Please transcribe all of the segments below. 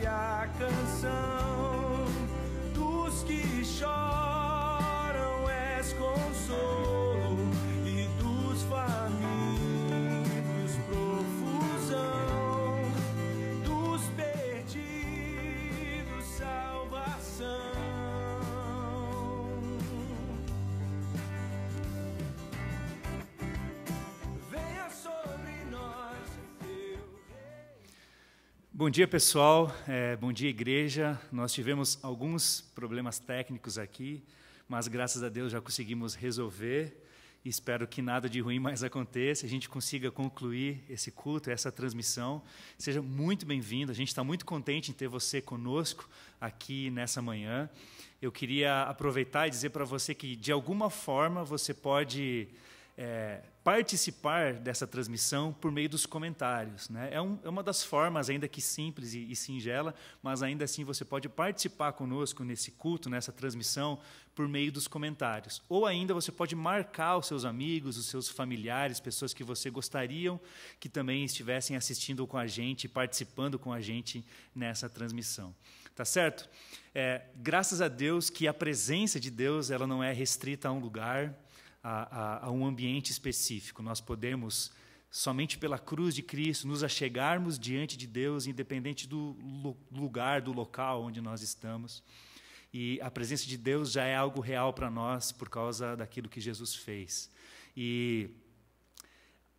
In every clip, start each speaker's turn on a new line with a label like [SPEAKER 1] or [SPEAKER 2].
[SPEAKER 1] A canção dos que choram és consolo, e dos famintos profusão, dos perdidos salvação. Venha sobre nós, teu rei.
[SPEAKER 2] Bom dia, pessoal. Bom dia, igreja. Nós tivemos alguns problemas técnicos aqui, mas graças a Deus já conseguimos resolver. Espero que nada de ruim mais aconteça, a gente consiga concluir esse culto, essa transmissão. Seja muito bem-vindo, a gente está muito contente em ter você conosco aqui nessa manhã. Eu queria aproveitar e dizer para você que, de alguma forma, você pode participar dessa transmissão por meio dos comentários, né? É uma das formas, ainda que simples e singela, mas ainda assim você pode participar conosco nesse culto, nessa transmissão, por meio dos comentários. Ou ainda você pode marcar os seus amigos, os seus familiares, pessoas que você gostariam que também estivessem assistindo com a gente, participando com a gente nessa transmissão. Tá certo? Graças a Deus que a presença de Deus ela não é restrita a um lugar, a um ambiente específico. Nós podemos, somente pela cruz de Cristo, nos achegarmos diante de Deus, independente do lugar, do local onde nós estamos. E a presença de Deus já é algo real para nós por causa daquilo que Jesus fez. E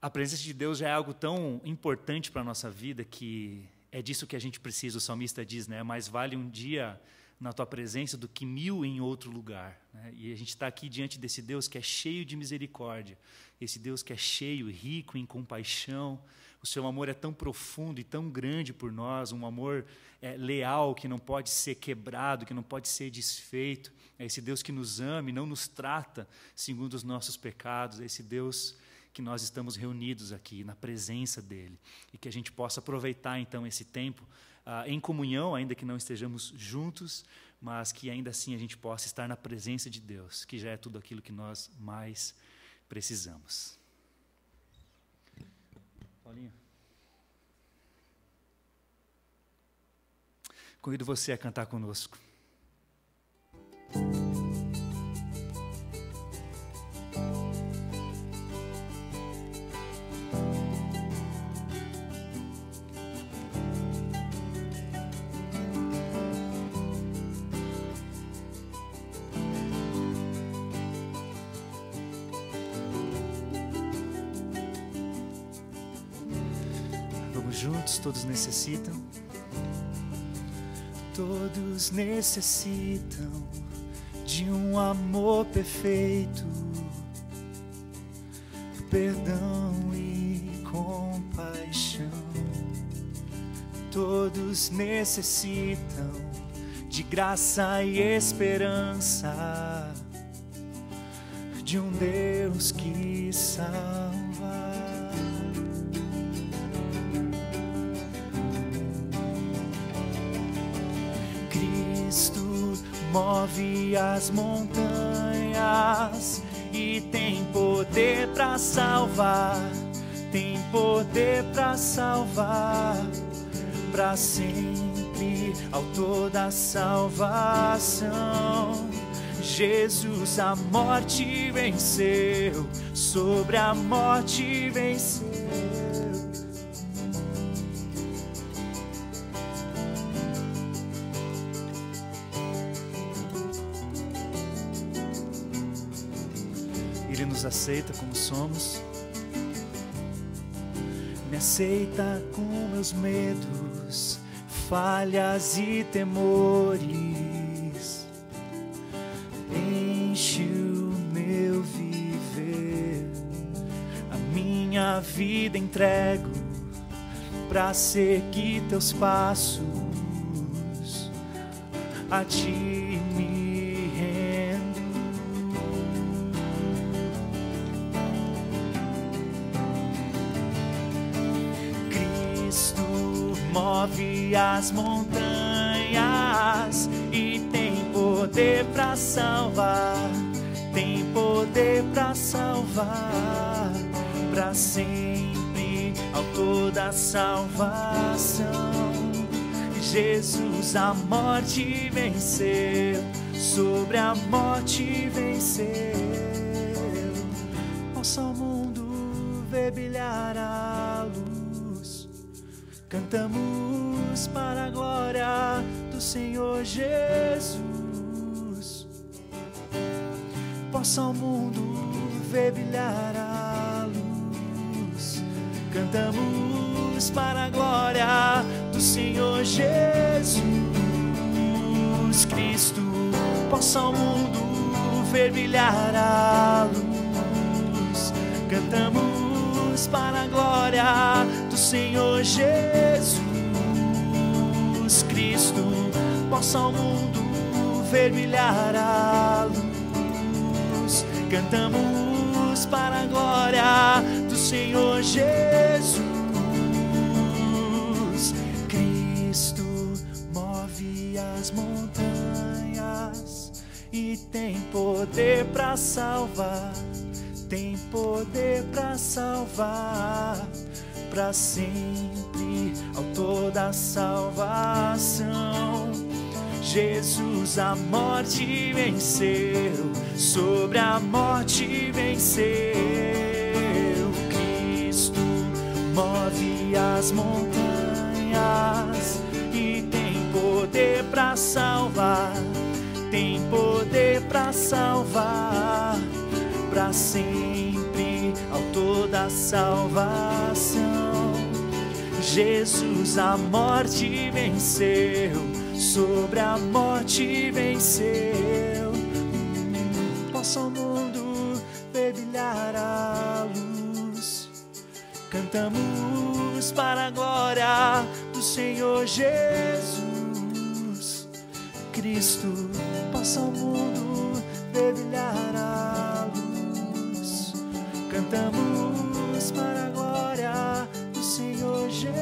[SPEAKER 2] a presença de Deus já é algo tão importante para a nossa vida que é disso que a gente precisa. O salmista diz, né? Mais vale um dia na tua presença do que 1000 em outro lugar, né? E a gente está aqui diante desse Deus que é cheio de misericórdia, esse Deus que é cheio e rico em compaixão. O seu amor é tão profundo e tão grande por nós, um amor leal que não pode ser quebrado, que não pode ser desfeito. É esse Deus que nos ama e não nos trata segundo os nossos pecados. É esse Deus que nós estamos reunidos aqui na presença dele, e que a gente possa aproveitar então esse tempo em comunhão, ainda que não estejamos juntos, mas que ainda assim a gente possa estar na presença de Deus, que já é tudo aquilo que nós mais precisamos. Paulinho, convido você a cantar conosco. Juntos, todos necessitam. Todos necessitam de um amor perfeito, perdão e compaixão. Todos necessitam de graça e esperança, de um Deus que salva. Move as montanhas e tem poder para salvar, tem poder para salvar, para sempre, autor da salvação. Jesus a morte venceu, sobre a morte venceu. Ele nos aceita como somos, me aceita com meus medos, falhas e temores, enche o meu viver, a minha vida entrego pra seguir teus passos, a ti me move as montanhas e tem poder para salvar, tem poder para salvar, para sempre, autor da salvação. Jesus a morte venceu, sobre a morte venceu. Possa o mundo ver brilhar a luz, cantamos para a glória do Senhor Jesus. Possa o mundo ver brilhar a luz, cantamos para a glória do Senhor Jesus Cristo. Possa o mundo ver brilhar a luz, cantamos para a glória do Senhor Jesus Cristo. Possa o mundo ver brilhar a luz, cantamos para a glória do Senhor Jesus. Cristo move as montanhas e tem poder para salvar, tem poder para salvar, para sempre, autor da salvação. Jesus a morte venceu, sobre a morte venceu. Cristo move as montanhas e tem poder para salvar, tem poder para salvar, para sempre, autor da salvação. Jesus a morte venceu, sobre a morte venceu. Possa o mundo ver brilhar a luz, cantamos para a glória do Senhor Jesus Cristo. Possa o mundo ver brilhar a luz, cantamos para a glória do Senhor Jesus.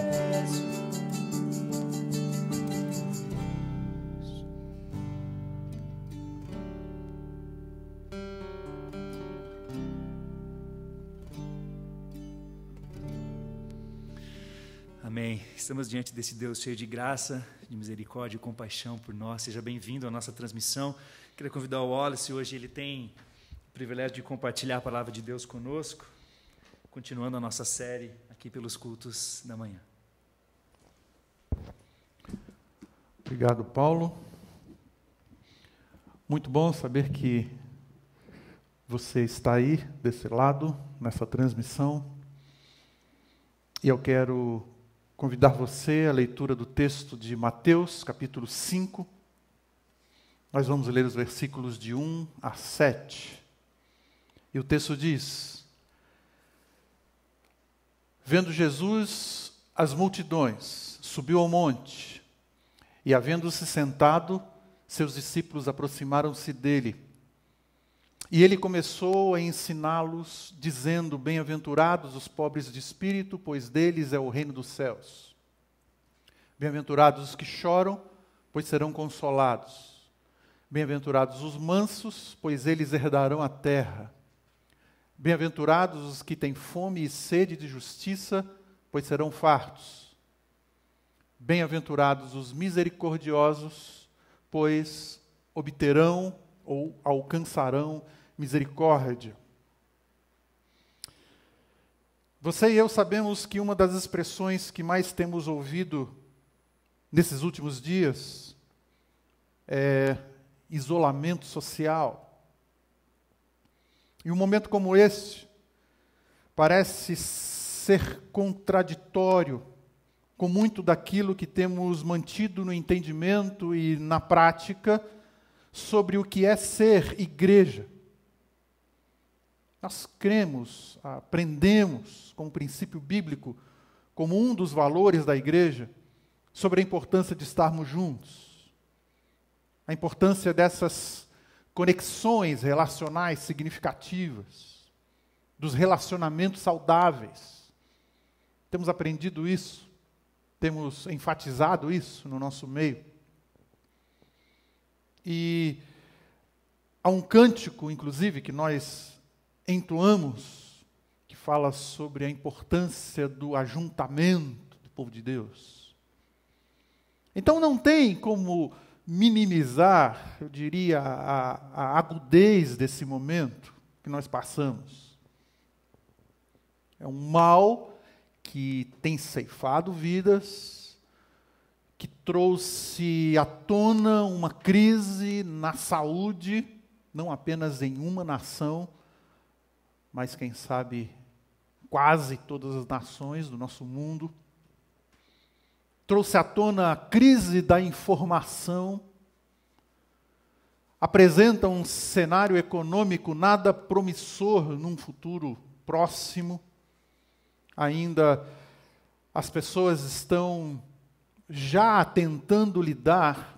[SPEAKER 2] Amém. Estamos diante desse Deus cheio de graça, de misericórdia e compaixão por nós. Seja bem-vindo à nossa transmissão. Queria convidar o Wallace. Hoje ele tem o privilégio de compartilhar a palavra de Deus conosco, continuando a nossa série aqui pelos cultos da manhã.
[SPEAKER 3] Obrigado, Paulo. Muito bom saber que você está aí, desse lado, nessa transmissão. E eu quero convidar você à leitura do texto de Mateus, capítulo 5. Nós vamos ler os versículos de 1 a 7. E o texto diz: Vendo Jesus as multidões, subiu ao monte, e havendo-se sentado, seus discípulos aproximaram-se dele. E ele começou a ensiná-los, dizendo: Bem-aventurados os pobres de espírito, pois deles é o reino dos céus. Bem-aventurados os que choram, pois serão consolados. Bem-aventurados os mansos, pois eles herdarão a terra. Bem-aventurados os que têm fome e sede de justiça, pois serão fartos. Bem-aventurados os misericordiosos, pois obterão ou alcançarão misericórdia. Você e eu sabemos que uma das expressões que mais temos ouvido nesses últimos dias é isolamento social. E um momento como este parece ser contraditório com muito daquilo que temos mantido no entendimento e na prática sobre o que é ser igreja. Nós cremos, aprendemos como princípio bíblico, como um dos valores da igreja, sobre a importância de estarmos juntos, a importância dessas conexões relacionais significativas, dos relacionamentos saudáveis. Temos aprendido isso, temos enfatizado isso no nosso meio. E há um cântico, inclusive, que nós entoamos, que fala sobre a importância do ajuntamento do povo de Deus. Então não tem como minimizar, eu diria, a agudez desse momento que nós passamos. É um mal que tem ceifado vidas, que trouxe à tona uma crise na saúde, não apenas em uma nação, mas quem sabe quase todas as nações do nosso mundo. Trouxe à tona a crise da informação, apresenta um cenário econômico nada promissor num futuro próximo. Ainda as pessoas estão já tentando lidar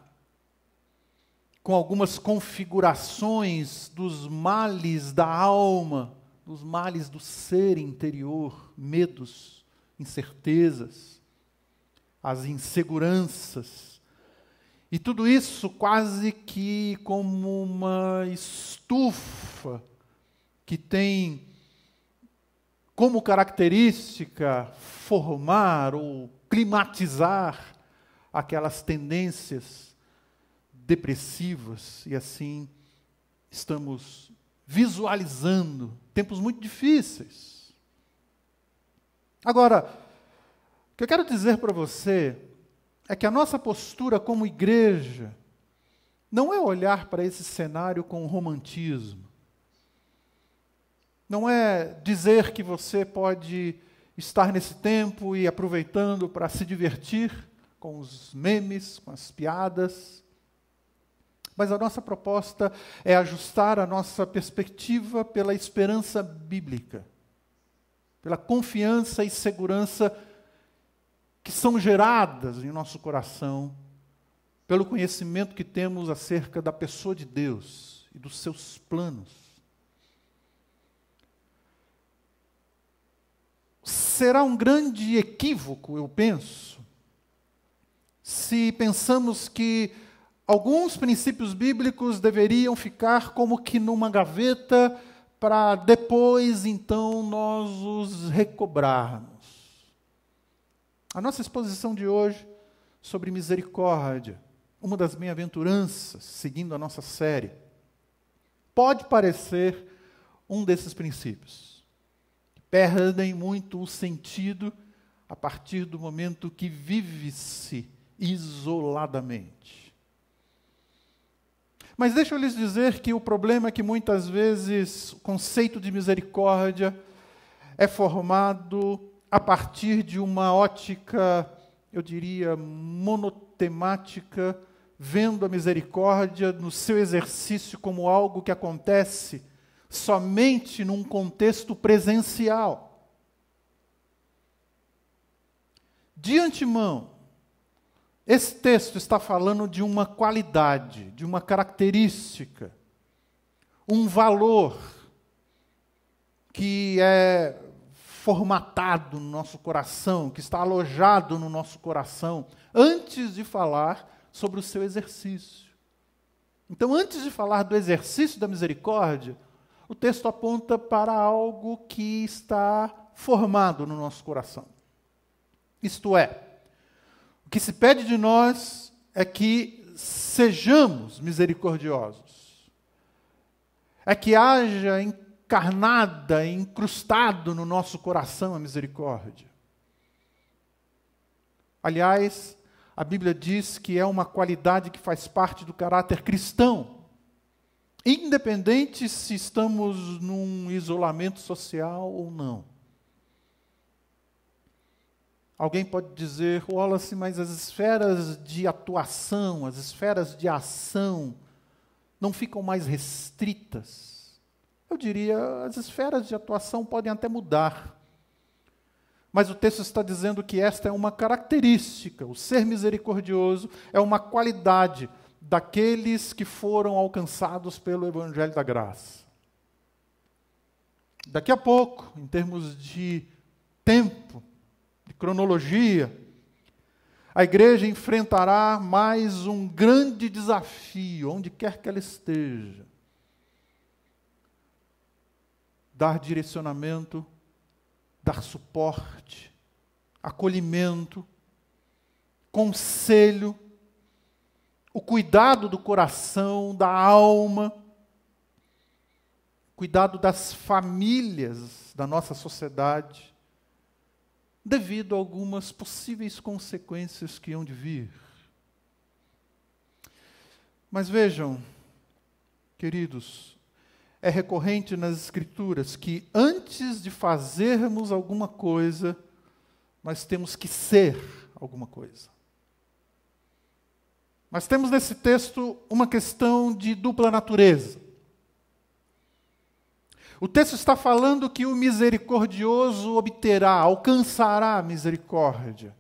[SPEAKER 3] com algumas configurações dos males da alma, dos males do ser interior, medos, incertezas, as inseguranças. E tudo isso quase que como uma estufa que tem como característica formar ou climatizar aquelas tendências depressivas. E assim estamos visualizando tempos muito difíceis. Agora, o que eu quero dizer para você é que a nossa postura como igreja não é olhar para esse cenário com romantismo. Não é dizer que você pode estar nesse tempo e aproveitando para se divertir com os memes, com as piadas. Mas a nossa proposta é ajustar a nossa perspectiva pela esperança bíblica, pela confiança e segurança que são geradas em nosso coração, pelo conhecimento que temos acerca da pessoa de Deus e dos seus planos. Será um grande equívoco, eu penso, se pensamos que alguns princípios bíblicos deveriam ficar como que numa gaveta para depois, então, nós os recobrarmos. A nossa exposição de hoje sobre misericórdia, uma das bem-aventuranças, seguindo a nossa série, pode parecer um desses princípios. Perdem muito o sentido a partir do momento que vive-se isoladamente. Mas deixa eu lhes dizer que o problema é que muitas vezes o conceito de misericórdia é formado a partir de uma ótica, eu diria, monotemática, vendo a misericórdia no seu exercício como algo que acontece somente num contexto presencial. De antemão, esse texto está falando de uma qualidade, de uma característica, um valor que é formatado no nosso coração, que está alojado no nosso coração, antes de falar sobre o seu exercício. Então, antes de falar do exercício da misericórdia, o texto aponta para algo que está formado no nosso coração. Isto é, o que se pede de nós é que sejamos misericordiosos. É que haja encarnada, incrustado no nosso coração a misericórdia. Aliás, a Bíblia diz que é uma qualidade que faz parte do caráter cristão. Independente se estamos num isolamento social ou não. Alguém pode dizer, Wallace, mas as esferas de atuação, as esferas de ação, não ficam mais restritas? Eu diria, as esferas de atuação podem até mudar. Mas o texto está dizendo que esta é uma característica, o ser misericordioso é uma qualidade daqueles que foram alcançados pelo Evangelho da Graça. Daqui a pouco, em termos de tempo, de cronologia, a igreja enfrentará mais um grande desafio, onde quer que ela esteja. Dar direcionamento, dar suporte, acolhimento, conselho o cuidado do coração, da alma, cuidado das famílias da nossa sociedade, devido a algumas possíveis consequências que hão de vir. Mas vejam, queridos, é recorrente nas Escrituras que antes de fazermos alguma coisa, nós temos que ser alguma coisa. Nós temos nesse texto uma questão de dupla natureza. O texto está falando que o misericordioso obterá, alcançará a misericórdia.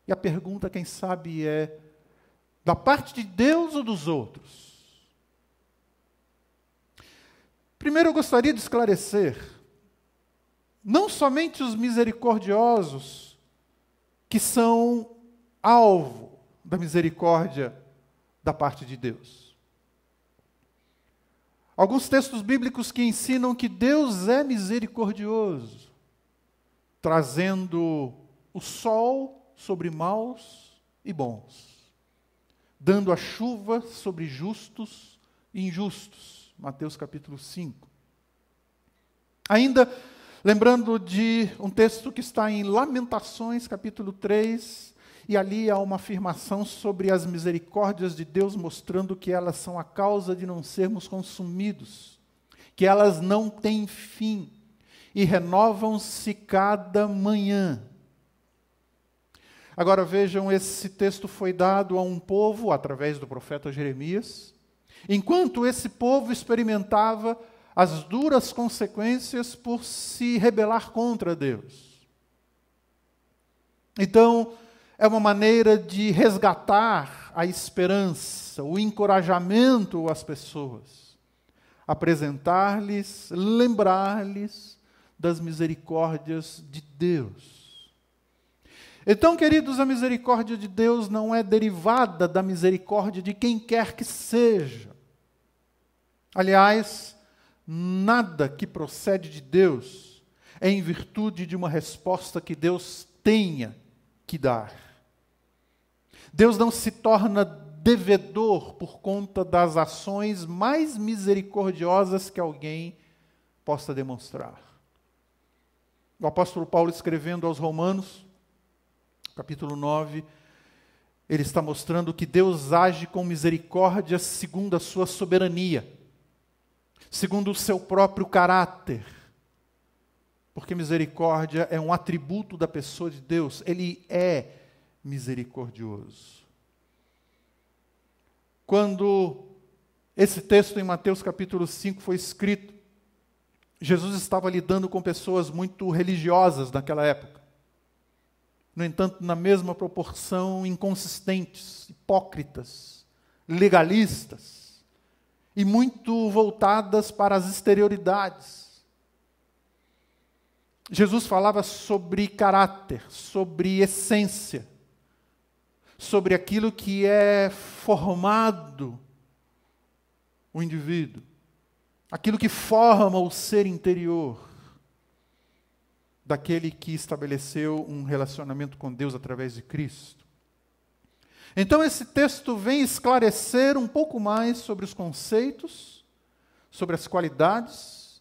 [SPEAKER 3] E a pergunta, quem sabe, é: da parte de Deus ou dos outros? Primeiro eu gostaria de esclarecer, não somente os misericordiosos que são alvo da misericórdia da parte de Deus. Alguns textos bíblicos que ensinam que Deus é misericordioso, trazendo o sol sobre maus e bons, dando a chuva sobre justos e injustos. Mateus capítulo 5. Ainda lembrando de um texto que está em Lamentações capítulo 3, e ali há uma afirmação sobre as misericórdias de Deus, mostrando que elas são a causa de não sermos consumidos, que elas não têm fim e renovam-se cada manhã. Agora vejam, esse texto foi dado a um povo através do profeta Jeremias, enquanto esse povo experimentava as duras consequências por se rebelar contra Deus. Então, é uma maneira de resgatar a esperança, o encorajamento às pessoas, apresentar-lhes, lembrar-lhes das misericórdias de Deus. Então, queridos, a misericórdia de Deus não é derivada da misericórdia de quem quer que seja. Aliás, nada que procede de Deus é em virtude de uma resposta que Deus tenha que dar. Deus não se torna devedor por conta das ações mais misericordiosas que alguém possa demonstrar. O apóstolo Paulo, escrevendo aos Romanos, capítulo 9, ele está mostrando que Deus age com misericórdia segundo a sua soberania, segundo o seu próprio caráter, porque misericórdia é um atributo da pessoa de Deus, ele é misericordioso. Quando esse texto em Mateus capítulo 5 foi escrito, Jesus estava lidando com pessoas muito religiosas naquela época. No entanto, na mesma proporção, inconsistentes, hipócritas, legalistas, e muito voltadas para as exterioridades. Jesus falava sobre caráter, sobre essência, sobre aquilo que é formado o indivíduo, aquilo que forma o ser interior daquele que estabeleceu um relacionamento com Deus através de Cristo. Então esse texto vem esclarecer um pouco mais sobre os conceitos, sobre as qualidades,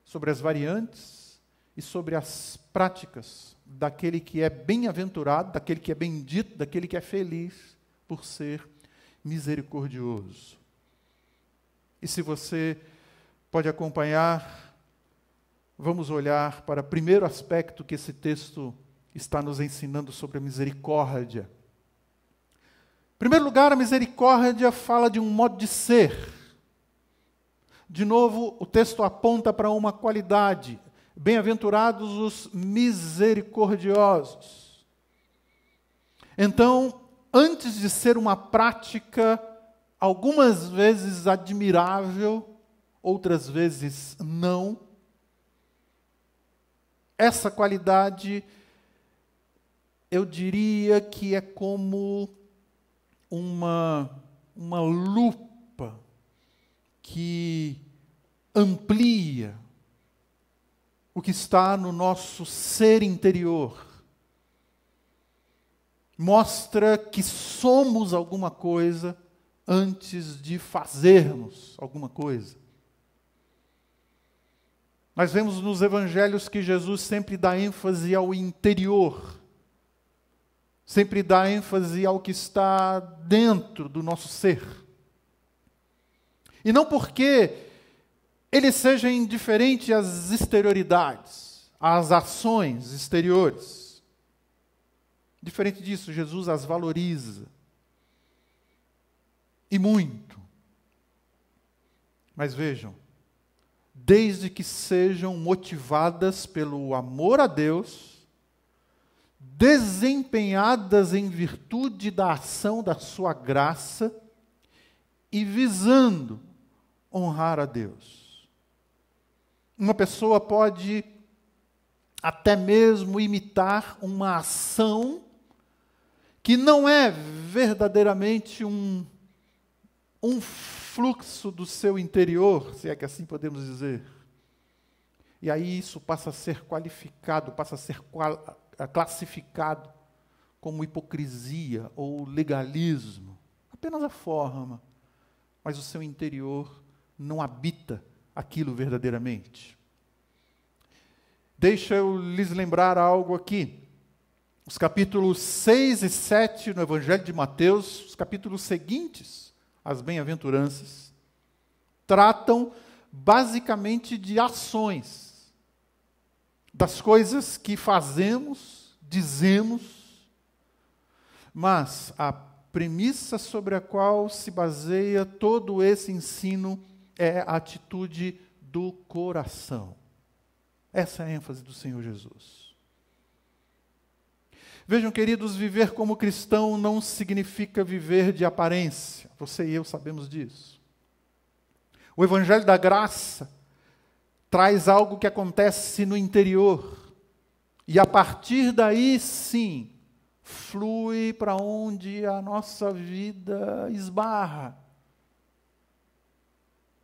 [SPEAKER 3] sobre as variantes e sobre as práticas daquele que é bem-aventurado, daquele que é bendito, daquele que é feliz por ser misericordioso. E se você pode acompanhar, vamos olhar para o primeiro aspecto que esse texto está nos ensinando sobre a misericórdia. Em primeiro lugar, a misericórdia fala de um modo de ser. De novo, o texto aponta para uma qualidade. Bem-aventurados os misericordiosos. Então, antes de ser uma prática, algumas vezes admirável, outras vezes não, essa qualidade, eu diria que é como uma lupa que amplia o que está no nosso ser interior. Mostra que somos alguma coisa antes de fazermos alguma coisa. Nós vemos nos evangelhos que Jesus sempre dá ênfase ao interior, sempre dá ênfase ao que está dentro do nosso ser. E não porque ele seja indiferente às exterioridades, às ações exteriores. Diferente disso, Jesus as valoriza. E muito. Mas vejam, desde que sejam motivadas pelo amor a Deus, desempenhadas em virtude da ação da sua graça e visando honrar a Deus. Uma pessoa pode até mesmo imitar uma ação que não é verdadeiramente um fluxo do seu interior, se é que assim podemos dizer. E aí isso passa a ser qualificado, passa a ser classificado como hipocrisia ou legalismo. Apenas a forma, mas o seu interior não habita aquilo verdadeiramente. Deixa eu lhes lembrar algo aqui. Os capítulos 6 e 7 no Evangelho de Mateus, os capítulos seguintes, as bem-aventuranças, tratam basicamente de ações, das coisas que fazemos, dizemos, mas a premissa sobre a qual se baseia todo esse ensino é a atitude do coração. Essa é a ênfase do Senhor Jesus. Vejam, queridos, viver como cristão não significa viver de aparência. Você e eu sabemos disso. O Evangelho da Graça traz algo que acontece no interior. E a partir daí, sim, flui para onde a nossa vida esbarra.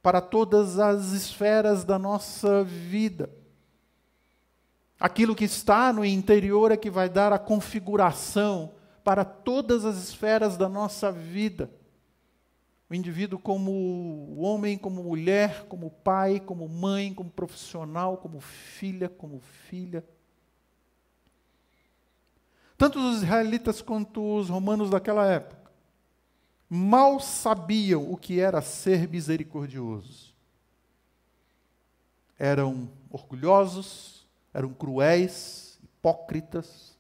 [SPEAKER 3] Para todas as esferas da nossa vida. Aquilo que está no interior é que vai dar a configuração para todas as esferas da nossa vida. O indivíduo como homem, como mulher, como pai, como mãe, como profissional, como filha. Tanto os israelitas quanto os romanos daquela época mal sabiam o que era ser misericordioso. Eram orgulhosos, eram cruéis, hipócritas,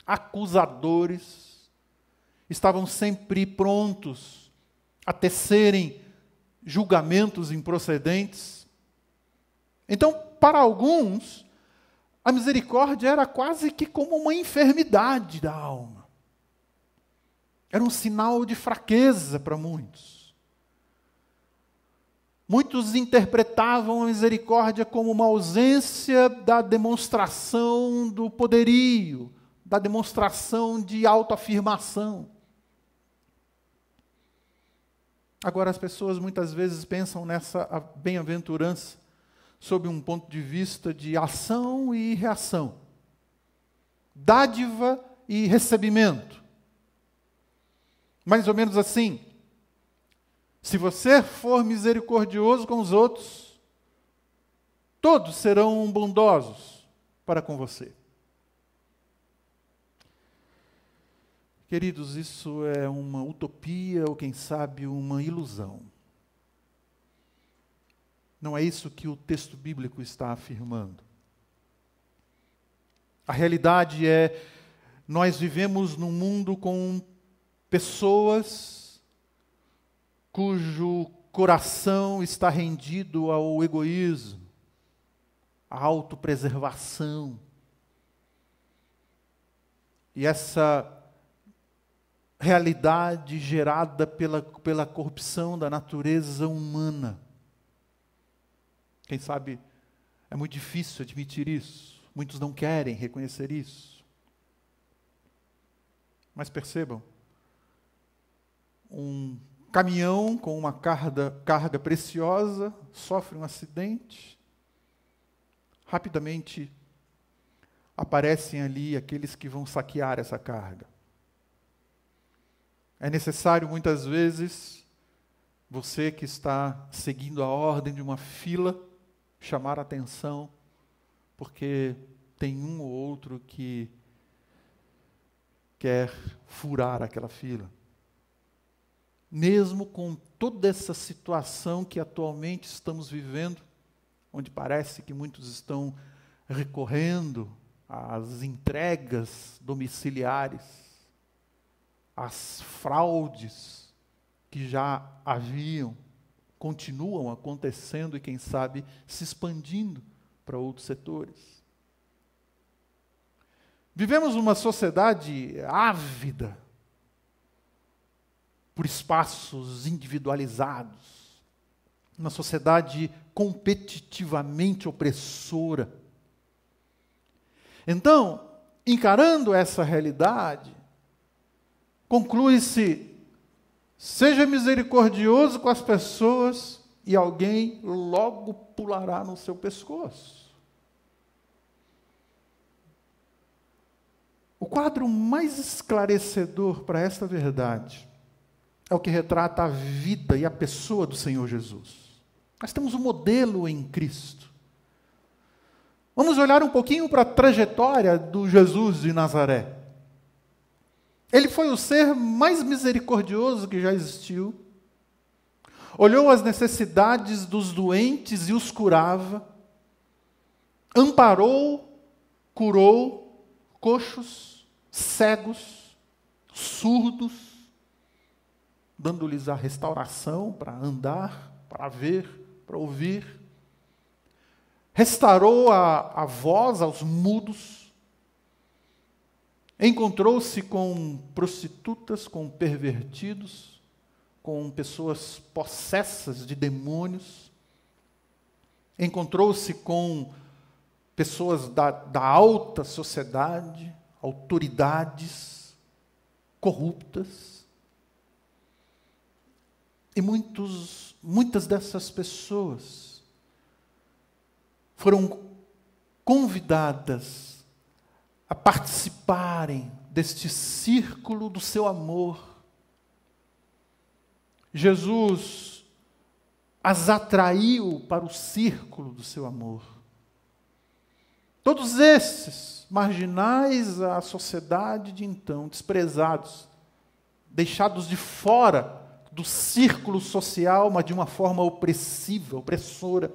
[SPEAKER 3] acusadores, estavam sempre prontos a tecerem julgamentos improcedentes. Então, para alguns, a misericórdia era quase que como uma enfermidade da alma. Era um sinal de fraqueza para muitos. Muitos interpretavam a misericórdia como uma ausência da demonstração do poderio, da demonstração de autoafirmação. Agora, as pessoas muitas vezes pensam nessa bem-aventurança sob um ponto de vista de ação e reação, dádiva e recebimento. Mais ou menos assim, se você for misericordioso com os outros, todos serão bondosos para com você. Queridos, isso é uma utopia ou, quem sabe, uma ilusão. Não é isso que o texto bíblico está afirmando. A realidade é, nós vivemos num mundo com pessoas cujo coração está rendido ao egoísmo, à autopreservação. E essa realidade gerada pela corrupção da natureza humana. Quem sabe é muito difícil admitir isso. Muitos não querem reconhecer isso. Mas percebam, um caminhão com uma carga preciosa sofre um acidente. Rapidamente aparecem ali aqueles que vão saquear essa carga. É necessário, muitas vezes, você que está seguindo a ordem de uma fila, chamar a atenção, porque tem um ou outro que quer furar aquela fila. Mesmo com toda essa situação que atualmente estamos vivendo, onde parece que muitos estão recorrendo às entregas domiciliares, às fraudes que já haviam, continuam acontecendo e, quem sabe, se expandindo para outros setores. Vivemos uma sociedade ávida por espaços individualizados, uma sociedade competitivamente opressora. Então, encarando essa realidade, conclui-se: seja misericordioso com as pessoas e alguém logo pulará no seu pescoço. O quadro mais esclarecedor para esta verdade é o que retrata a vida e a pessoa do Senhor Jesus. Nós temos um modelo em Cristo. Vamos olhar um pouquinho para a trajetória do Jesus de Nazaré. Ele foi o ser mais misericordioso que já existiu. Olhou as necessidades dos doentes e os curava. Amparou, curou coxos, cegos, surdos, dando-lhes a restauração para andar, para ver, para ouvir. Restaurou a voz aos mudos. Encontrou-se com prostitutas, com pervertidos, com pessoas possessas de demônios. Encontrou-se com pessoas da alta sociedade, autoridades corruptas. E muitas dessas pessoas foram convidadas a participarem deste círculo do seu amor. Jesus as atraiu para o círculo do seu amor. Todos esses marginais à sociedade de então, desprezados, deixados de fora do círculo social, mas de uma forma opressiva, opressora.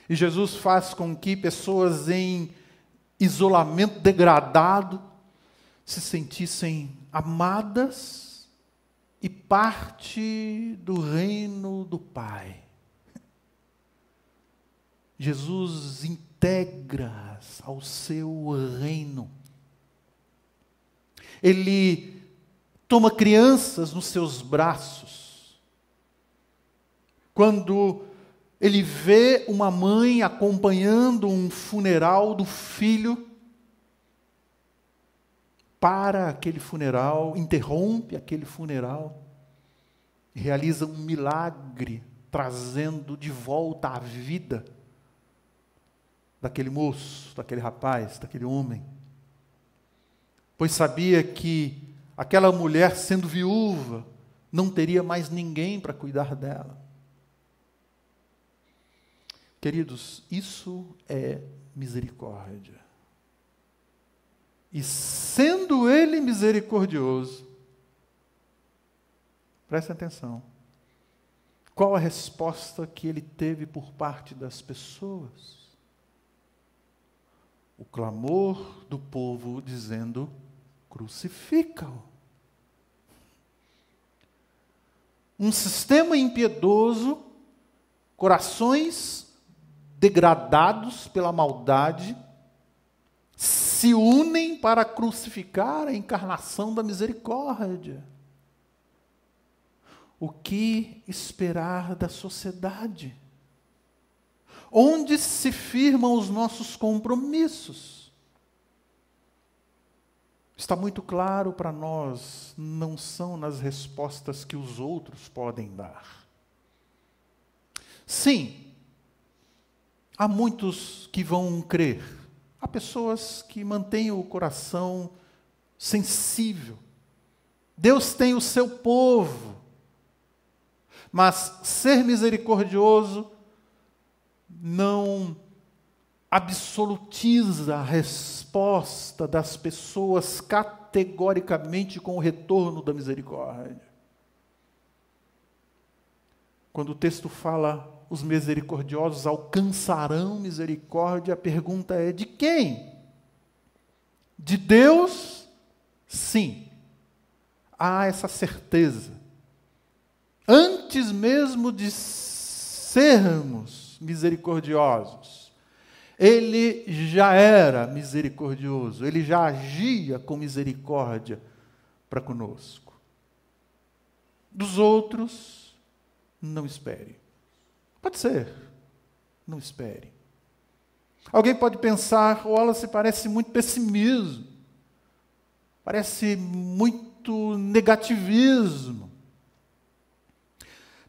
[SPEAKER 3] E Jesus faz com que pessoas em isolamento degradado se sentissem amadas e parte do reino do Pai. Jesus integra-as ao seu reino. Ele toma crianças nos seus braços. Quando ele vê uma mãe acompanhando um funeral do filho, para aquele funeral, interrompe aquele funeral, realiza um milagre, trazendo de volta a vida daquele moço, daquele rapaz, daquele homem. Pois sabia que aquela mulher, sendo viúva, não teria mais ninguém para cuidar dela. Queridos, isso é misericórdia. E sendo Ele misericordioso, prestem atenção, qual a resposta que Ele teve por parte das pessoas? O clamor do povo dizendo: crucifica-o. Um sistema impiedoso, corações degradados pela maldade, se unem para crucificar a encarnação da misericórdia. O que esperar da sociedade? Onde se firmam os nossos compromissos? Está muito claro para nós, não são nas respostas que os outros podem dar. Sim, há muitos que vão crer. Há pessoas que mantêm o coração sensível. Deus tem o seu povo. Mas ser misericordioso não absolutiza a resposta das pessoas categoricamente com o retorno da misericórdia. Quando o texto fala, os misericordiosos alcançarão misericórdia, a pergunta é: de quem? De Deus? Sim. Há essa certeza. Antes mesmo de sermos misericordiosos, Ele já era misericordioso, Ele já agia com misericórdia para conosco. Dos outros, não espere. Pode ser, não espere. Alguém pode pensar: o Wallace parece muito pessimismo, parece muito negativismo.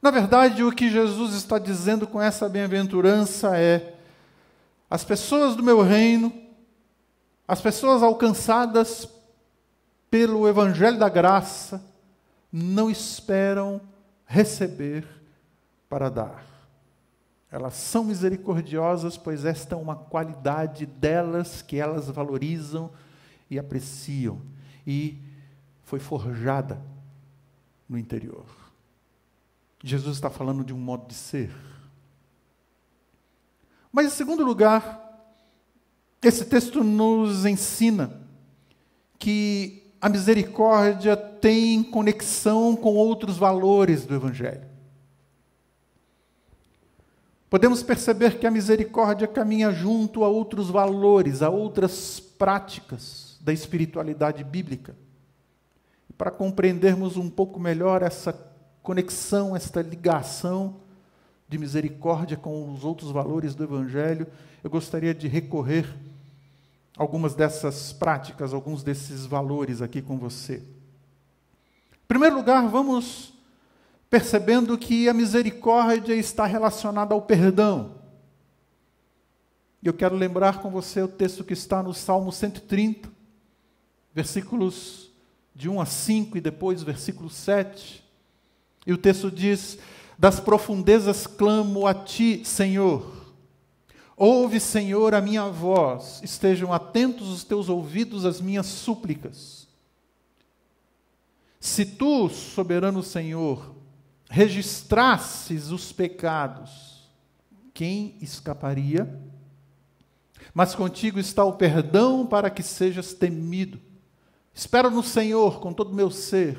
[SPEAKER 3] Na verdade, o que Jesus está dizendo com essa bem-aventurança é: as pessoas do meu reino, as pessoas alcançadas pelo Evangelho da Graça, não esperam receber para dar. Elas são misericordiosas, pois esta é uma qualidade delas que elas valorizam e apreciam, e foi forjada no interior. Jesus está falando de um modo de ser. Mas, em segundo lugar, esse texto nos ensina que a misericórdia tem conexão com outros valores do Evangelho. Podemos perceber que a misericórdia caminha junto a outros valores, a outras práticas da espiritualidade bíblica. E para compreendermos um pouco melhor essa conexão, esta ligação de misericórdia com os outros valores do Evangelho, eu gostaria de recorrer a algumas dessas práticas, alguns desses valores aqui com você. Em primeiro lugar, vamos percebendo que a misericórdia está relacionada ao perdão. Eu quero lembrar com você o texto que está no Salmo 130, versículos de 1 a 5 e depois versículo 7. E o texto diz: das profundezas clamo a ti, Senhor. Ouve, Senhor, a minha voz. Estejam atentos os teus ouvidos às minhas súplicas. Se tu, soberano Senhor, registrasses os pecados, quem escaparia? Mas contigo está o perdão para que sejas temido. Espero no Senhor com todo o meu ser,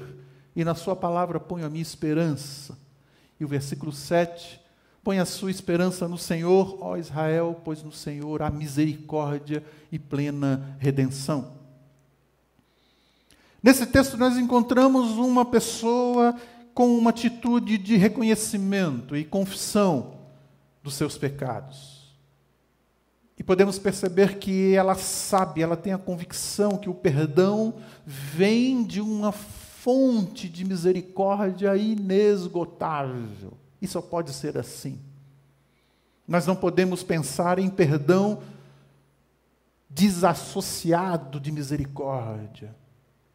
[SPEAKER 3] e na sua palavra ponho a minha esperança. E o versículo 7, põe a sua esperança no Senhor, ó Israel, pois no Senhor há misericórdia e plena redenção. Nesse texto nós encontramos uma pessoa com uma atitude de reconhecimento e confissão dos seus pecados. E podemos perceber que ela sabe, ela tem a convicção que o perdão vem de uma fonte de misericórdia inesgotável. E só pode ser assim. Nós não podemos pensar em perdão desassociado de misericórdia,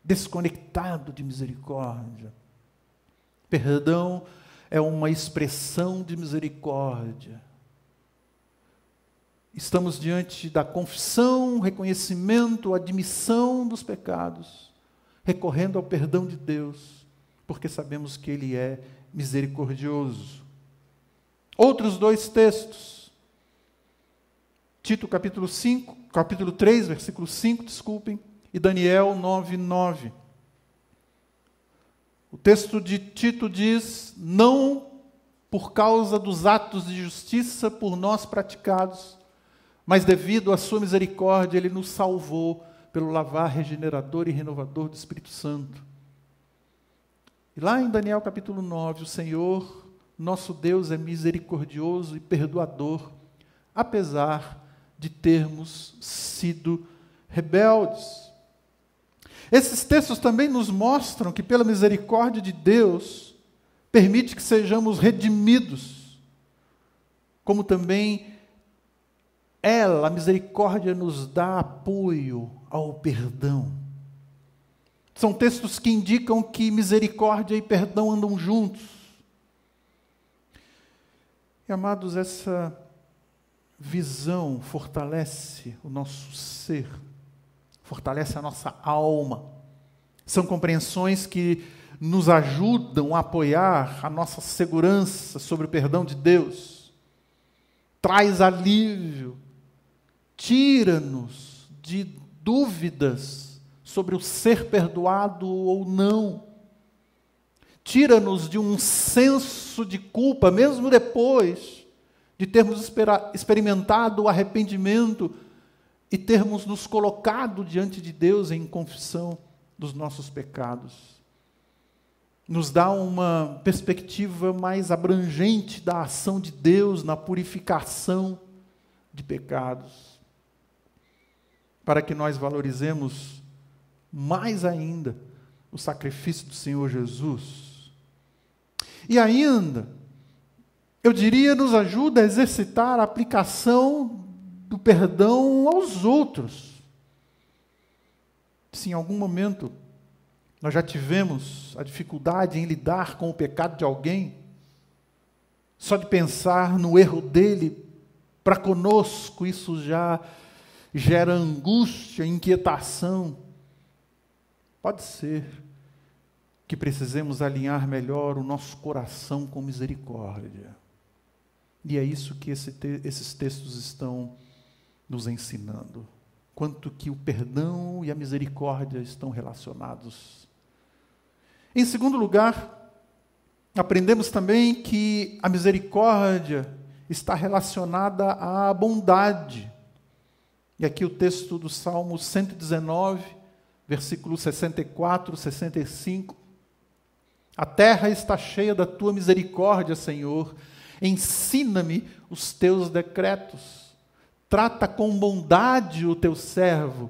[SPEAKER 3] desconectado de misericórdia. Perdão é uma expressão de misericórdia. Estamos diante da confissão, reconhecimento, admissão dos pecados, recorrendo ao perdão de Deus, porque sabemos que Ele é misericordioso. Outros dois textos, Tito capítulo 3, versículo 5, e Daniel 9:9. O texto de Tito diz: não por causa dos atos de justiça por nós praticados, mas devido à sua misericórdia, Ele nos salvou pelo lavar regenerador e renovador do Espírito Santo. E lá em Daniel capítulo 9, o Senhor, nosso Deus, é misericordioso e perdoador, apesar de termos sido rebeldes. Esses textos também nos mostram que, pela misericórdia de Deus, permite que sejamos redimidos, como também a misericórdia nos dá apoio ao perdão. São textos que indicam que misericórdia e perdão andam juntos. E, amados, essa visão fortalece o nosso ser, fortalece a nossa alma. São compreensões que nos ajudam a apoiar a nossa segurança sobre o perdão de Deus. Traz alívio, tira-nos de dúvidas sobre o ser perdoado ou não. Tira-nos de um senso de culpa, mesmo depois de termos experimentado o arrependimento e termos nos colocado diante de Deus em confissão dos nossos pecados. Nos dá uma perspectiva mais abrangente da ação de Deus na purificação de pecados, para que nós valorizemos mais ainda o sacrifício do Senhor Jesus. E ainda, eu diria, nos ajuda a exercitar a aplicação do perdão aos outros. Se em algum momento nós já tivemos a dificuldade em lidar com o pecado de alguém, só de pensar no erro dele para conosco, isso já gera angústia, inquietação. Pode ser que precisemos alinhar melhor o nosso coração com misericórdia. E é isso que esses textos estão nos ensinando. Quanto que o perdão e a misericórdia estão relacionados. Em segundo lugar, aprendemos também que a misericórdia está relacionada à bondade. E aqui o texto do Salmo 119, versículos 64, 65. A terra está cheia da tua misericórdia, Senhor. Ensina-me os teus decretos. Trata com bondade o teu servo,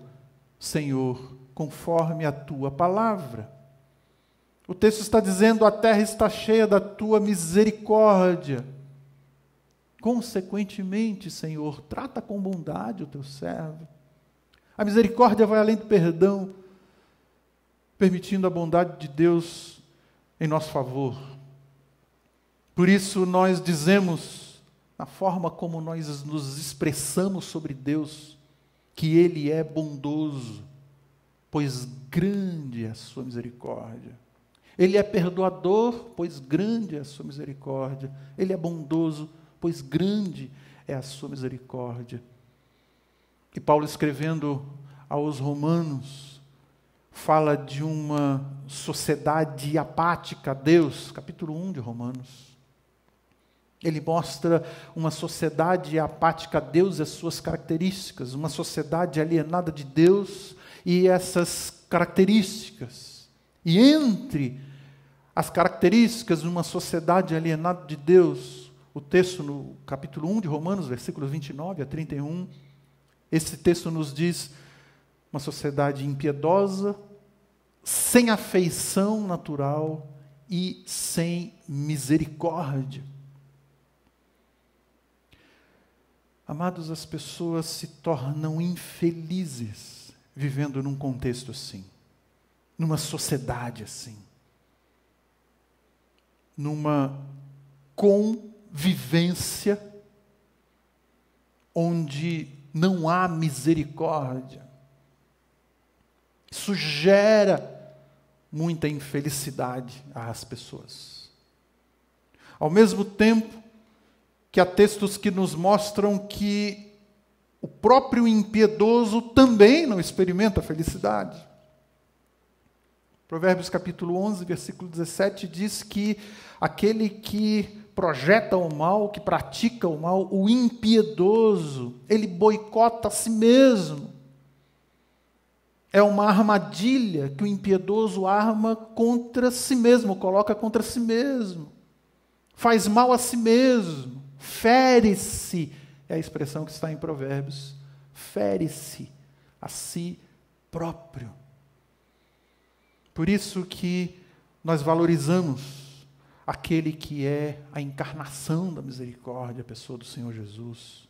[SPEAKER 3] Senhor, conforme a tua palavra. O texto está dizendo: a terra está cheia da tua misericórdia. Consequentemente, Senhor, trata com bondade o teu servo. A misericórdia vai além do perdão, permitindo a bondade de Deus em nosso favor. Por isso nós dizemos, na forma como nós nos expressamos sobre Deus, que Ele é bondoso, pois grande é a sua misericórdia. Ele é perdoador, pois grande é a sua misericórdia. Ele é bondoso, pois grande é a sua misericórdia. E Paulo, escrevendo aos Romanos, fala de uma sociedade apática a Deus, capítulo 1 de Romanos. Ele mostra uma sociedade apática a Deus e as suas características, uma sociedade alienada de Deus e essas características. E entre as características de uma sociedade alienada de Deus, o texto no capítulo 1 de Romanos, versículos 29 a 31, esse texto nos diz: uma sociedade impiedosa, sem afeição natural e sem misericórdia. Amados, as pessoas se tornam infelizes vivendo num contexto assim, numa sociedade assim, numa convivência onde não há misericórdia. Isso gera muita infelicidade às pessoas. Ao mesmo tempo que há textos que nos mostram que o próprio impiedoso também não experimenta felicidade. Provérbios capítulo 11, versículo 17 diz que aquele que projeta o mal, que pratica o mal, o impiedoso, ele boicota a si mesmo. É uma armadilha que o impiedoso arma contra si mesmo, coloca contra si mesmo. Faz mal a si mesmo. Fere-se, é a expressão que está em Provérbios. Fere-se a si próprio. Por isso que nós valorizamos aquele que é a encarnação da misericórdia, a pessoa do Senhor Jesus,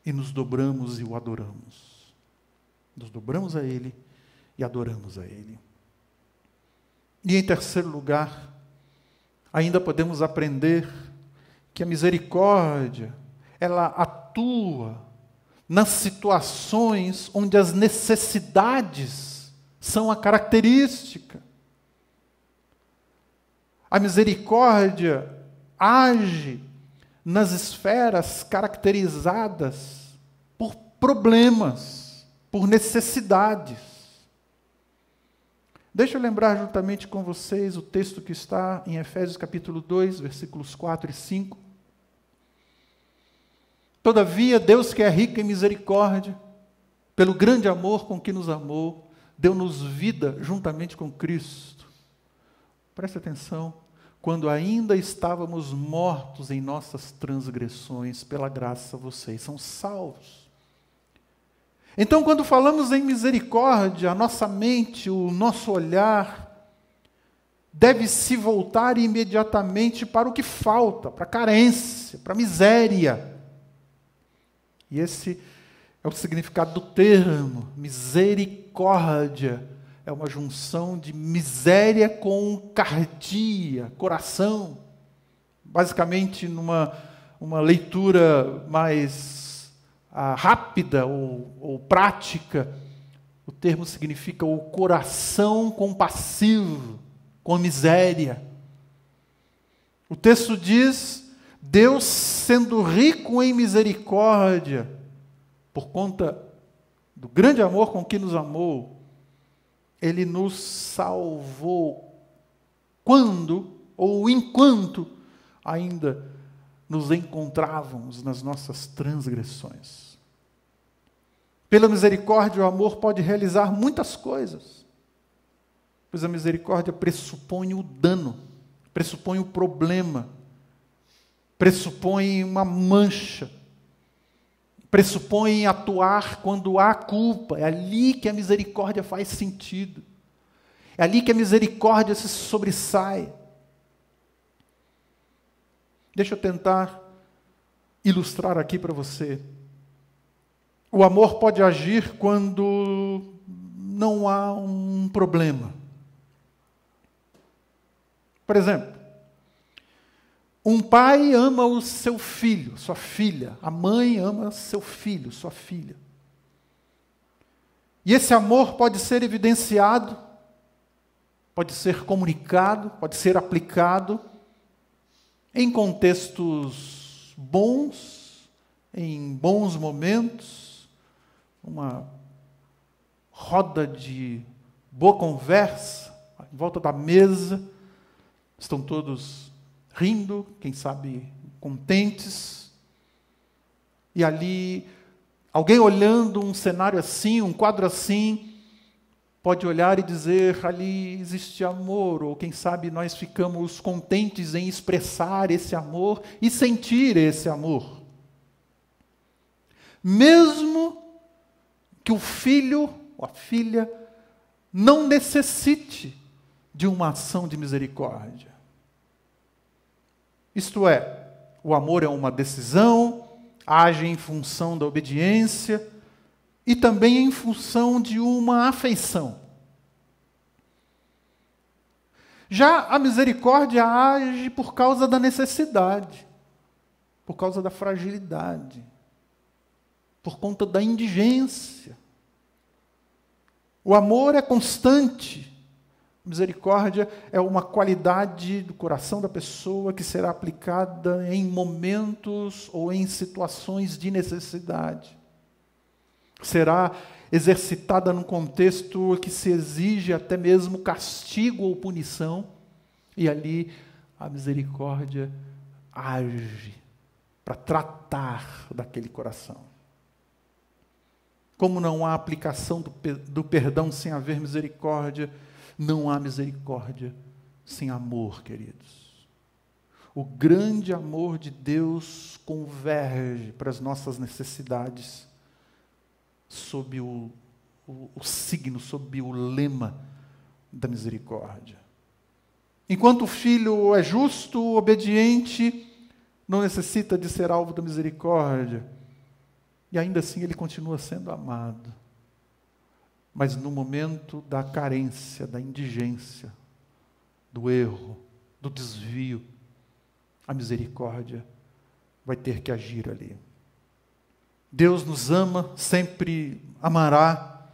[SPEAKER 3] e nos dobramos e o adoramos. Nos dobramos a Ele e adoramos a Ele. E em terceiro lugar, ainda podemos aprender que a misericórdia, ela atua nas situações onde as necessidades são a característica. A misericórdia age nas esferas caracterizadas por problemas, por necessidades. Deixa eu lembrar juntamente com vocês o texto que está em Efésios capítulo 2, versículos 4 e 5. Todavia, Deus que é rico em misericórdia, pelo grande amor com que nos amou, deu-nos vida juntamente com Cristo. Preste atenção. Quando ainda estávamos mortos em nossas transgressões, pela graça vocês são salvos. Então, quando falamos em misericórdia, a nossa mente, o nosso olhar, deve se voltar imediatamente para o que falta, para a carência, para a miséria. E esse é o significado do termo, misericórdia. É uma junção de miséria com cardia, coração. Basicamente, numa leitura mais rápida ou prática, o termo significa o coração compassivo, com a miséria. O texto diz, Deus sendo rico em misericórdia, por conta do grande amor com que nos amou, Ele nos salvou quando ou enquanto ainda nos encontrávamos nas nossas transgressões. Pela misericórdia, o amor pode realizar muitas coisas, pois a misericórdia pressupõe o dano, pressupõe o problema, pressupõe uma mancha, pressupõe atuar quando há culpa. É ali que a misericórdia faz sentido. É ali que a misericórdia se sobressai. Deixa eu tentar ilustrar aqui para você. O amor pode agir quando não há um problema. Por exemplo, um pai ama o seu filho, sua filha. A mãe ama seu filho, sua filha. E esse amor pode ser evidenciado, pode ser comunicado, pode ser aplicado em contextos bons, em bons momentos, uma roda de boa conversa, em volta da mesa, estão todos rindo, quem sabe contentes, e ali, alguém olhando um cenário assim, um quadro assim, pode olhar e dizer, ali existe amor, ou quem sabe nós ficamos contentes em expressar esse amor e sentir esse amor. Mesmo que o filho ou a filha não necessite de uma ação de misericórdia. Isto é, o amor é uma decisão, age em função da obediência e também em função de uma afeição. Já a misericórdia age por causa da necessidade, por causa da fragilidade, por conta da indigência. O amor é constante. Misericórdia é uma qualidade do coração da pessoa que será aplicada em momentos ou em situações de necessidade. Será exercitada num contexto que se exige até mesmo castigo ou punição, e ali a misericórdia age para tratar daquele coração. Como não há aplicação do perdão sem haver misericórdia, não há misericórdia sem amor, queridos. O grande amor de Deus converge para as nossas necessidades sob o signo, sob o lema da misericórdia. Enquanto o filho é justo, obediente, não necessita de ser alvo da misericórdia, e ainda assim ele continua sendo amado. Mas no momento da carência, da indigência, do erro, do desvio, a misericórdia vai ter que agir ali. Deus nos ama, sempre amará,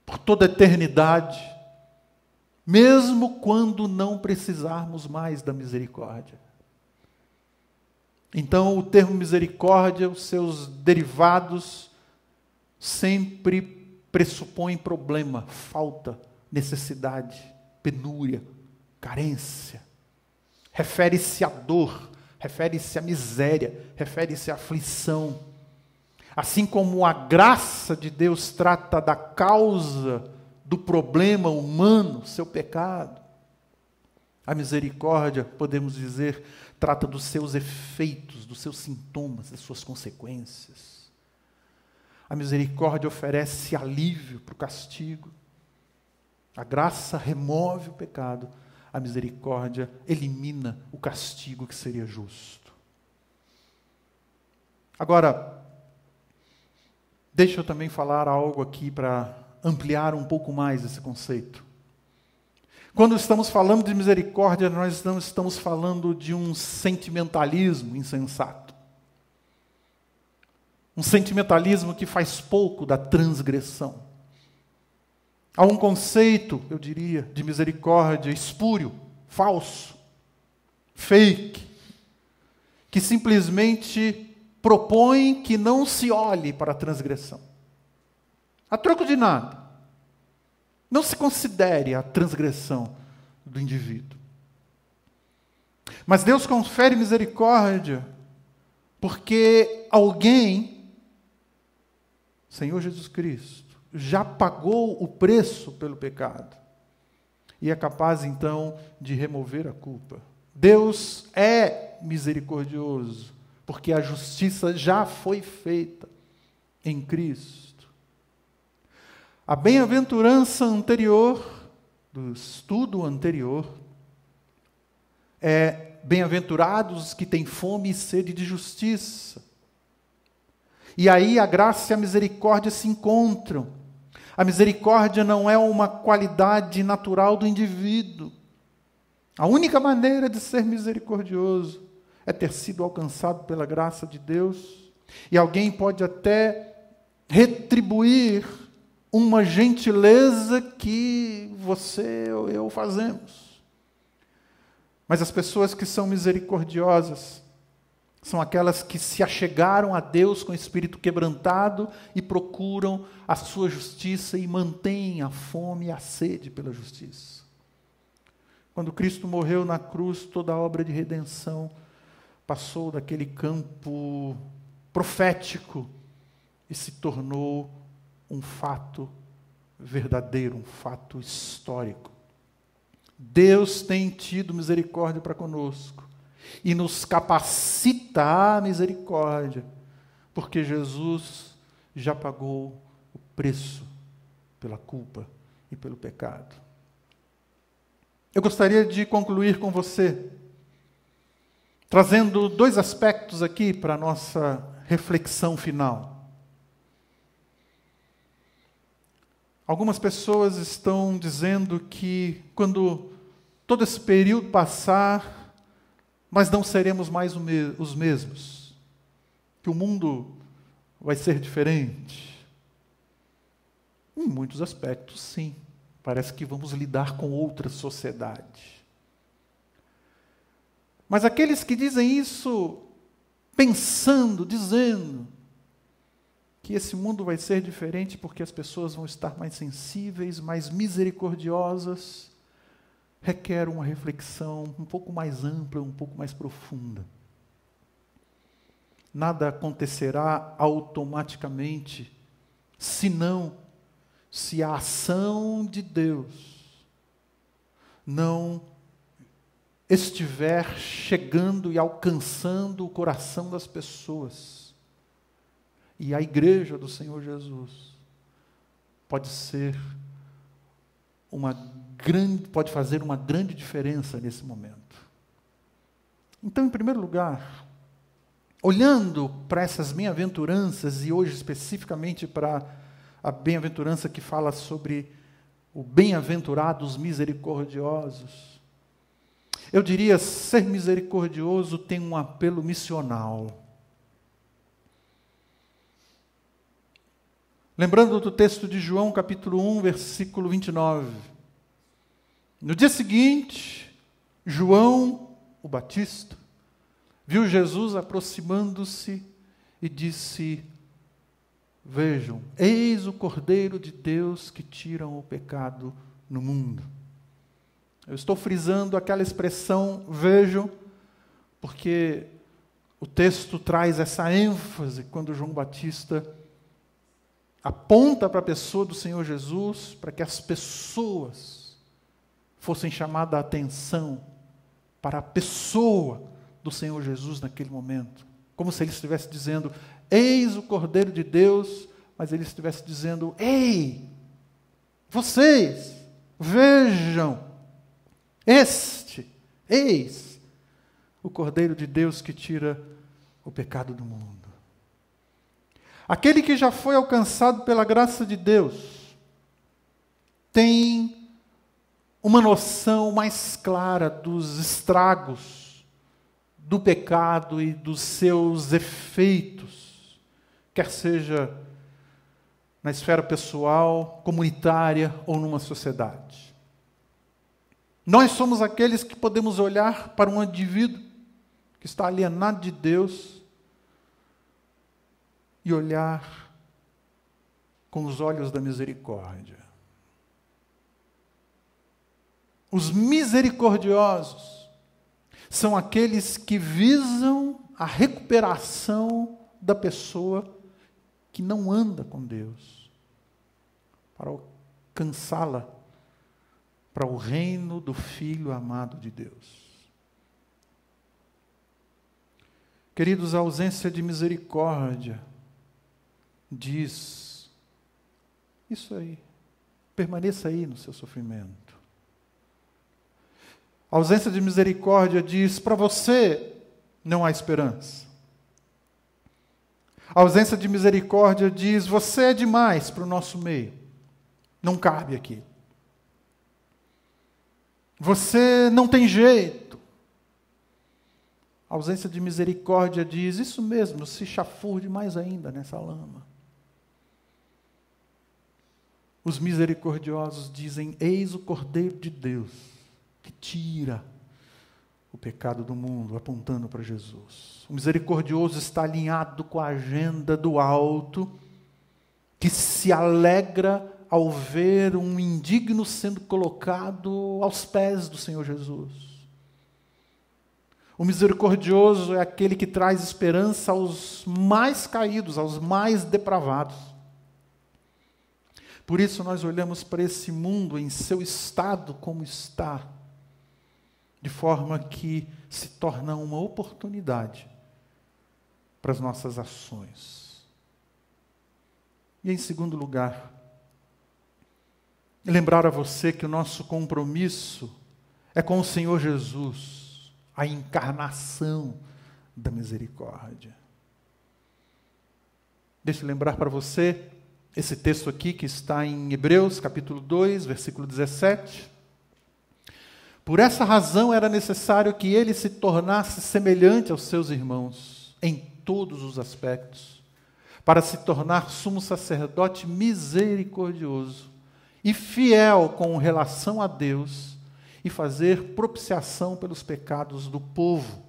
[SPEAKER 3] por toda a eternidade, mesmo quando não precisarmos mais da misericórdia. Então, o termo misericórdia, os seus derivados, sempre pressupõem problema, falta, necessidade, penúria, carência. Refere-se à dor, refere-se à miséria, refere-se à aflição. Assim como a graça de Deus trata da causa do problema humano, seu pecado, a misericórdia, podemos dizer, trata dos seus efeitos, dos seus sintomas, das suas consequências. A misericórdia oferece alívio para o castigo. A graça remove o pecado. A misericórdia elimina o castigo que seria justo. Agora, deixa eu também falar algo aqui para ampliar um pouco mais esse conceito. Quando estamos falando de misericórdia, nós não estamos falando de um sentimentalismo insensato. Um sentimentalismo que faz pouco da transgressão. Há um conceito, eu diria, de misericórdia espúrio, falso, fake, que simplesmente propõe que não se olhe para a transgressão. A troco de nada. Não se considere a transgressão do indivíduo. Mas Deus confere misericórdia porque alguém, Senhor Jesus Cristo, já pagou o preço pelo pecado e é capaz então de remover a culpa. Deus é misericordioso porque a justiça já foi feita em Cristo. A bem-aventurança anterior, do estudo anterior, é bem-aventurados que têm fome e sede de justiça. E aí a graça e a misericórdia se encontram. A misericórdia não é uma qualidade natural do indivíduo. A única maneira de ser misericordioso é ter sido alcançado pela graça de Deus. E alguém pode até retribuir uma gentileza que você ou eu fazemos. Mas as pessoas que são misericordiosas são aquelas que se achegaram a Deus com o espírito quebrantado e procuram a sua justiça e mantêm a fome e a sede pela justiça. Quando Cristo morreu na cruz, toda a obra de redenção passou daquele campo profético e se tornou um fato verdadeiro, um fato histórico. Deus tem tido misericórdia para conosco e nos capacita à misericórdia, porque Jesus já pagou o preço pela culpa e pelo pecado. Eu gostaria de concluir com você, trazendo dois aspectos aqui para a nossa reflexão final. Algumas pessoas estão dizendo que quando todo esse período passar, nós não seremos mais os mesmos, que o mundo vai ser diferente. Em muitos aspectos, sim. Parece que vamos lidar com outra sociedade. Mas aqueles que dizem isso, pensando, dizendo que esse mundo vai ser diferente porque as pessoas vão estar mais sensíveis, mais misericordiosas, requer uma reflexão um pouco mais ampla, um pouco mais profunda. Nada acontecerá automaticamente, senão se a ação de Deus não estiver chegando e alcançando o coração das pessoas. E a igreja do Senhor Jesus pode fazer uma grande diferença nesse momento. Então, em primeiro lugar, olhando para essas bem-aventuranças, e hoje especificamente para a bem-aventurança que fala sobre o bem-aventurados misericordiosos, Eu diria, ser misericordioso tem um apelo missional. Lembrando do texto de João, capítulo 1, versículo 29. No dia seguinte, João, o Batista, viu Jesus aproximando-se e disse: vejam, eis o Cordeiro de Deus que tira o pecado no mundo. Eu estou frisando aquela expressão, vejam, porque o texto traz essa ênfase quando João Batista aponta para a pessoa do Senhor Jesus, para que as pessoas fossem chamadas a atenção para a pessoa do Senhor Jesus naquele momento. Como se ele estivesse dizendo, eis o Cordeiro de Deus, mas ele estivesse dizendo, ei, vocês, vejam, eis o Cordeiro de Deus que tira o pecado do mundo. Aquele que já foi alcançado pela graça de Deus tem uma noção mais clara dos estragos do pecado e dos seus efeitos, quer seja na esfera pessoal, comunitária ou numa sociedade. Nós somos aqueles que podemos olhar para um indivíduo que está alienado de Deus e olhar com os olhos da misericórdia. Os misericordiosos são aqueles que visam a recuperação da pessoa que não anda com Deus, para alcançá-la para o reino do Filho amado de Deus. Queridos, a ausência de misericórdia diz, isso aí, permaneça aí no seu sofrimento. A ausência de misericórdia diz, para você não há esperança. A ausência de misericórdia diz, você é demais para o nosso meio, não cabe aqui. Você não tem jeito. A ausência de misericórdia diz, isso mesmo, se chafurde mais ainda nessa lama. Os misericordiosos dizem, eis o Cordeiro de Deus, que tira o pecado do mundo, apontando para Jesus. O misericordioso está alinhado com a agenda do alto, que se alegra ao ver um indigno sendo colocado aos pés do Senhor Jesus. O misericordioso é aquele que traz esperança aos mais caídos, aos mais depravados. Por isso nós olhamos para esse mundo em seu estado como está, de forma que se torna uma oportunidade para as nossas ações. E em segundo lugar, lembrar a você que o nosso compromisso é com o Senhor Jesus, a encarnação da misericórdia. Deixa eu lembrar para você esse texto aqui que está em Hebreus, capítulo 2, versículo 17. Por essa razão era necessário que ele se tornasse semelhante aos seus irmãos, em todos os aspectos, para se tornar sumo sacerdote misericordioso e fiel com relação a Deus e fazer propiciação pelos pecados do povo.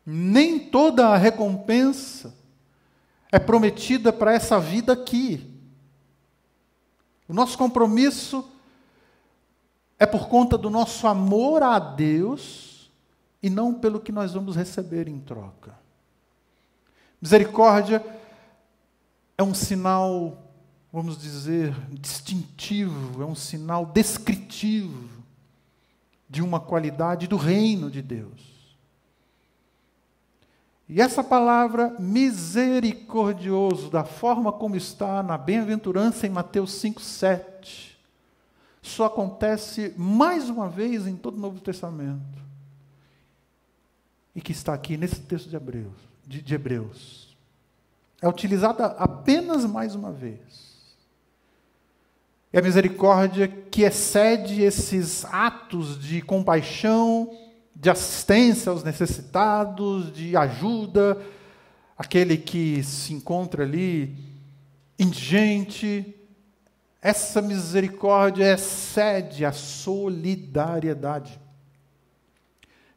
[SPEAKER 3] Nem toda a recompensa é prometida para essa vida aqui. O nosso compromisso é por conta do nosso amor a Deus e não pelo que nós vamos receber em troca. Misericórdia é um sinal, vamos dizer, distintivo, é um sinal descritivo de uma qualidade do reino de Deus. E essa palavra misericordioso, da forma como está na bem-aventurança em Mateus 5:7, só acontece mais uma vez em todo o Novo Testamento. E que está aqui nesse texto de Hebreus. É utilizada apenas mais uma vez. É a misericórdia que excede esses atos de compaixão, de assistência aos necessitados, de ajuda, aquele que se encontra ali indigente. Essa misericórdia excede a solidariedade.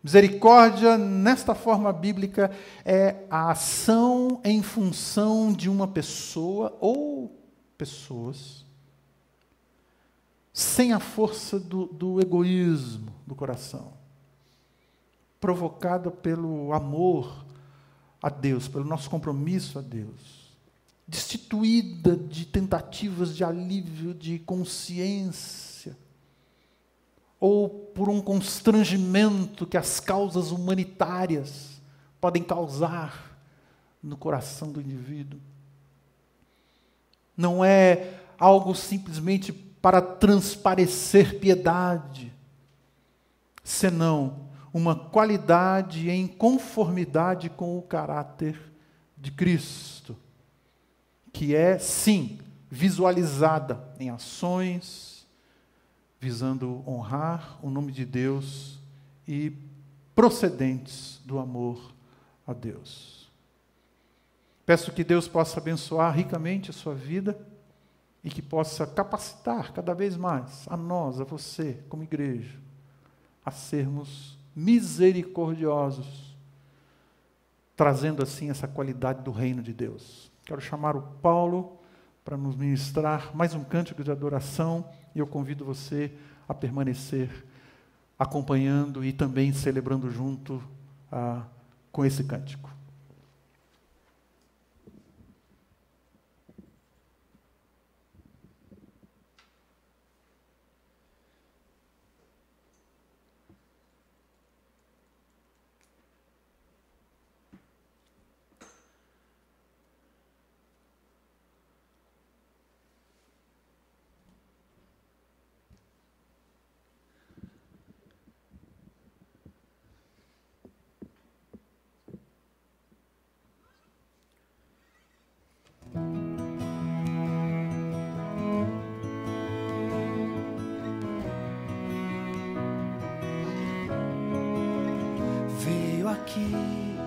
[SPEAKER 3] Misericórdia, nesta forma bíblica, é a ação em função de uma pessoa ou pessoas, sem a força do egoísmo do coração, provocada pelo amor a Deus, pelo nosso compromisso a Deus, destituída de tentativas de alívio de consciência, ou por um constrangimento que as causas humanitárias podem causar no coração do indivíduo. Não é algo simplesmente para transparecer piedade, senão uma qualidade em conformidade com o caráter de Cristo, que é, sim, visualizada em ações, visando honrar o nome de Deus e procedentes do amor a Deus. Peço que Deus possa abençoar ricamente a sua vida e que possa capacitar cada vez mais a nós, a você, como igreja, a sermos misericordiosos, trazendo assim essa qualidade do reino de Deus. Quero chamar o Paulo para nos ministrar mais um cântico de adoração e eu convido você a permanecer acompanhando e também celebrando junto com esse cântico.
[SPEAKER 1] Aqui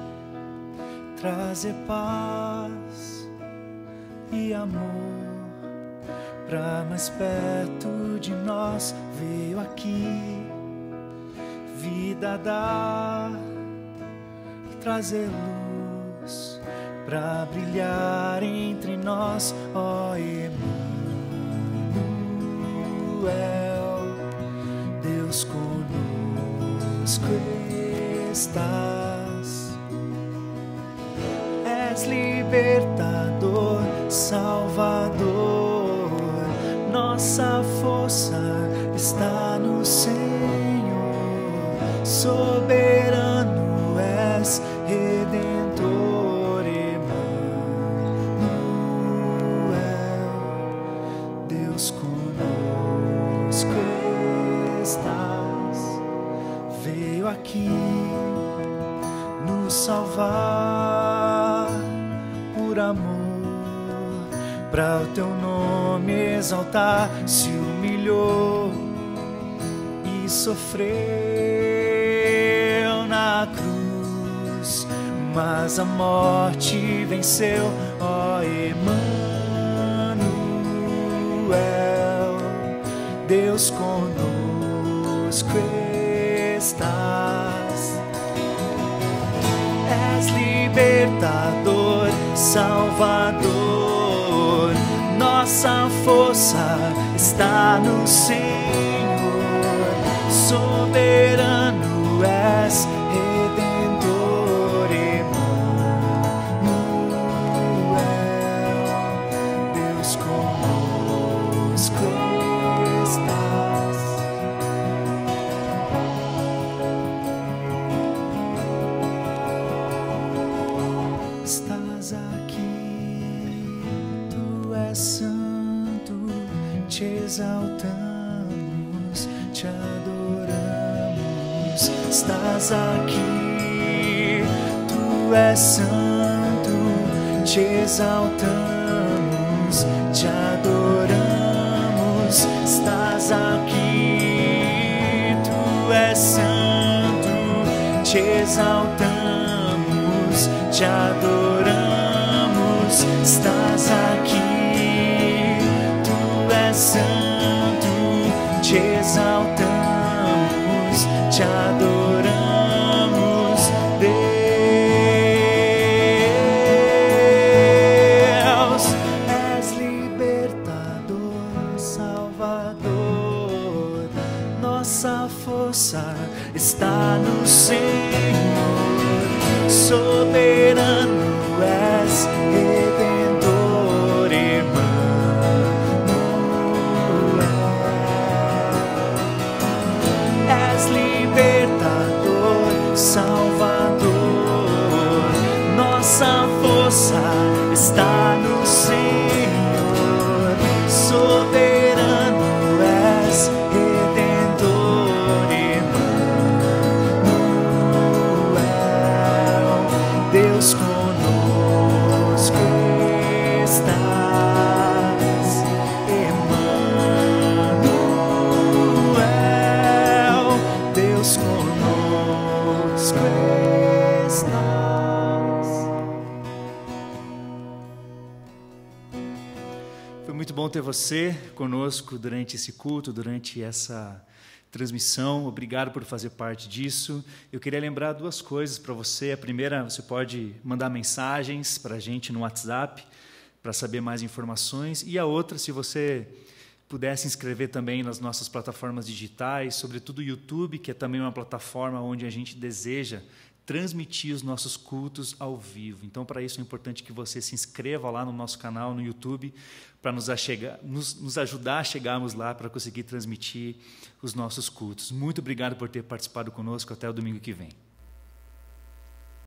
[SPEAKER 1] trazer paz e amor para mais perto de nós. Veio aqui vida dar, trazer luz para brilhar entre nós. Ó Emmanuel, Deus conosco estás, és libertador, salvador, nossa força está no Senhor, soberano és, redentor, Emmanuel, Deus conosco estás, veio aqui nos salvar por amor, para o teu nome exaltar, se humilhou e sofreu na cruz, mas a morte venceu. Ó Emmanuel, Deus conosco estás, és libertador, salvador, nossa força está no Senhor, soberano és, redentor, Emmanuel, Deus conosco estás. Estás aqui, tu és santo, te exaltamos, te adoramos. Estás aqui, tu és santo, te exaltamos, te adoramos. estás aqui, tu és santo, te exaltamos, te adoramos, estás aqui, tu és santo, te exaltamos, te adoramos, Deus, és libertador, Salvador, nossa força está no Senhor, soberano és, Redentor, Emmanuel, és libertador, Salvador, nossa força está no Senhor, soberano és, Redentor, Emmanuel, Deus conosco estás, Emmanuel, Deus conosco estás.
[SPEAKER 2] Foi muito bom ter você conosco durante esse culto, durante essa transmissão. Obrigado por fazer parte disso. Eu queria lembrar duas coisas para você. A primeira, você pode mandar mensagens para a gente no WhatsApp para saber mais informações. E a outra, se você puder se inscrever também nas nossas plataformas digitais, sobretudo o YouTube, que é também uma plataforma onde a gente deseja transmitir os nossos cultos ao vivo. Então, para isso é importante que você se inscreva lá no nosso canal no YouTube, para nos ajudar a chegarmos lá para conseguir transmitir os nossos cultos. Muito obrigado por ter participado conosco. Até o domingo que vem.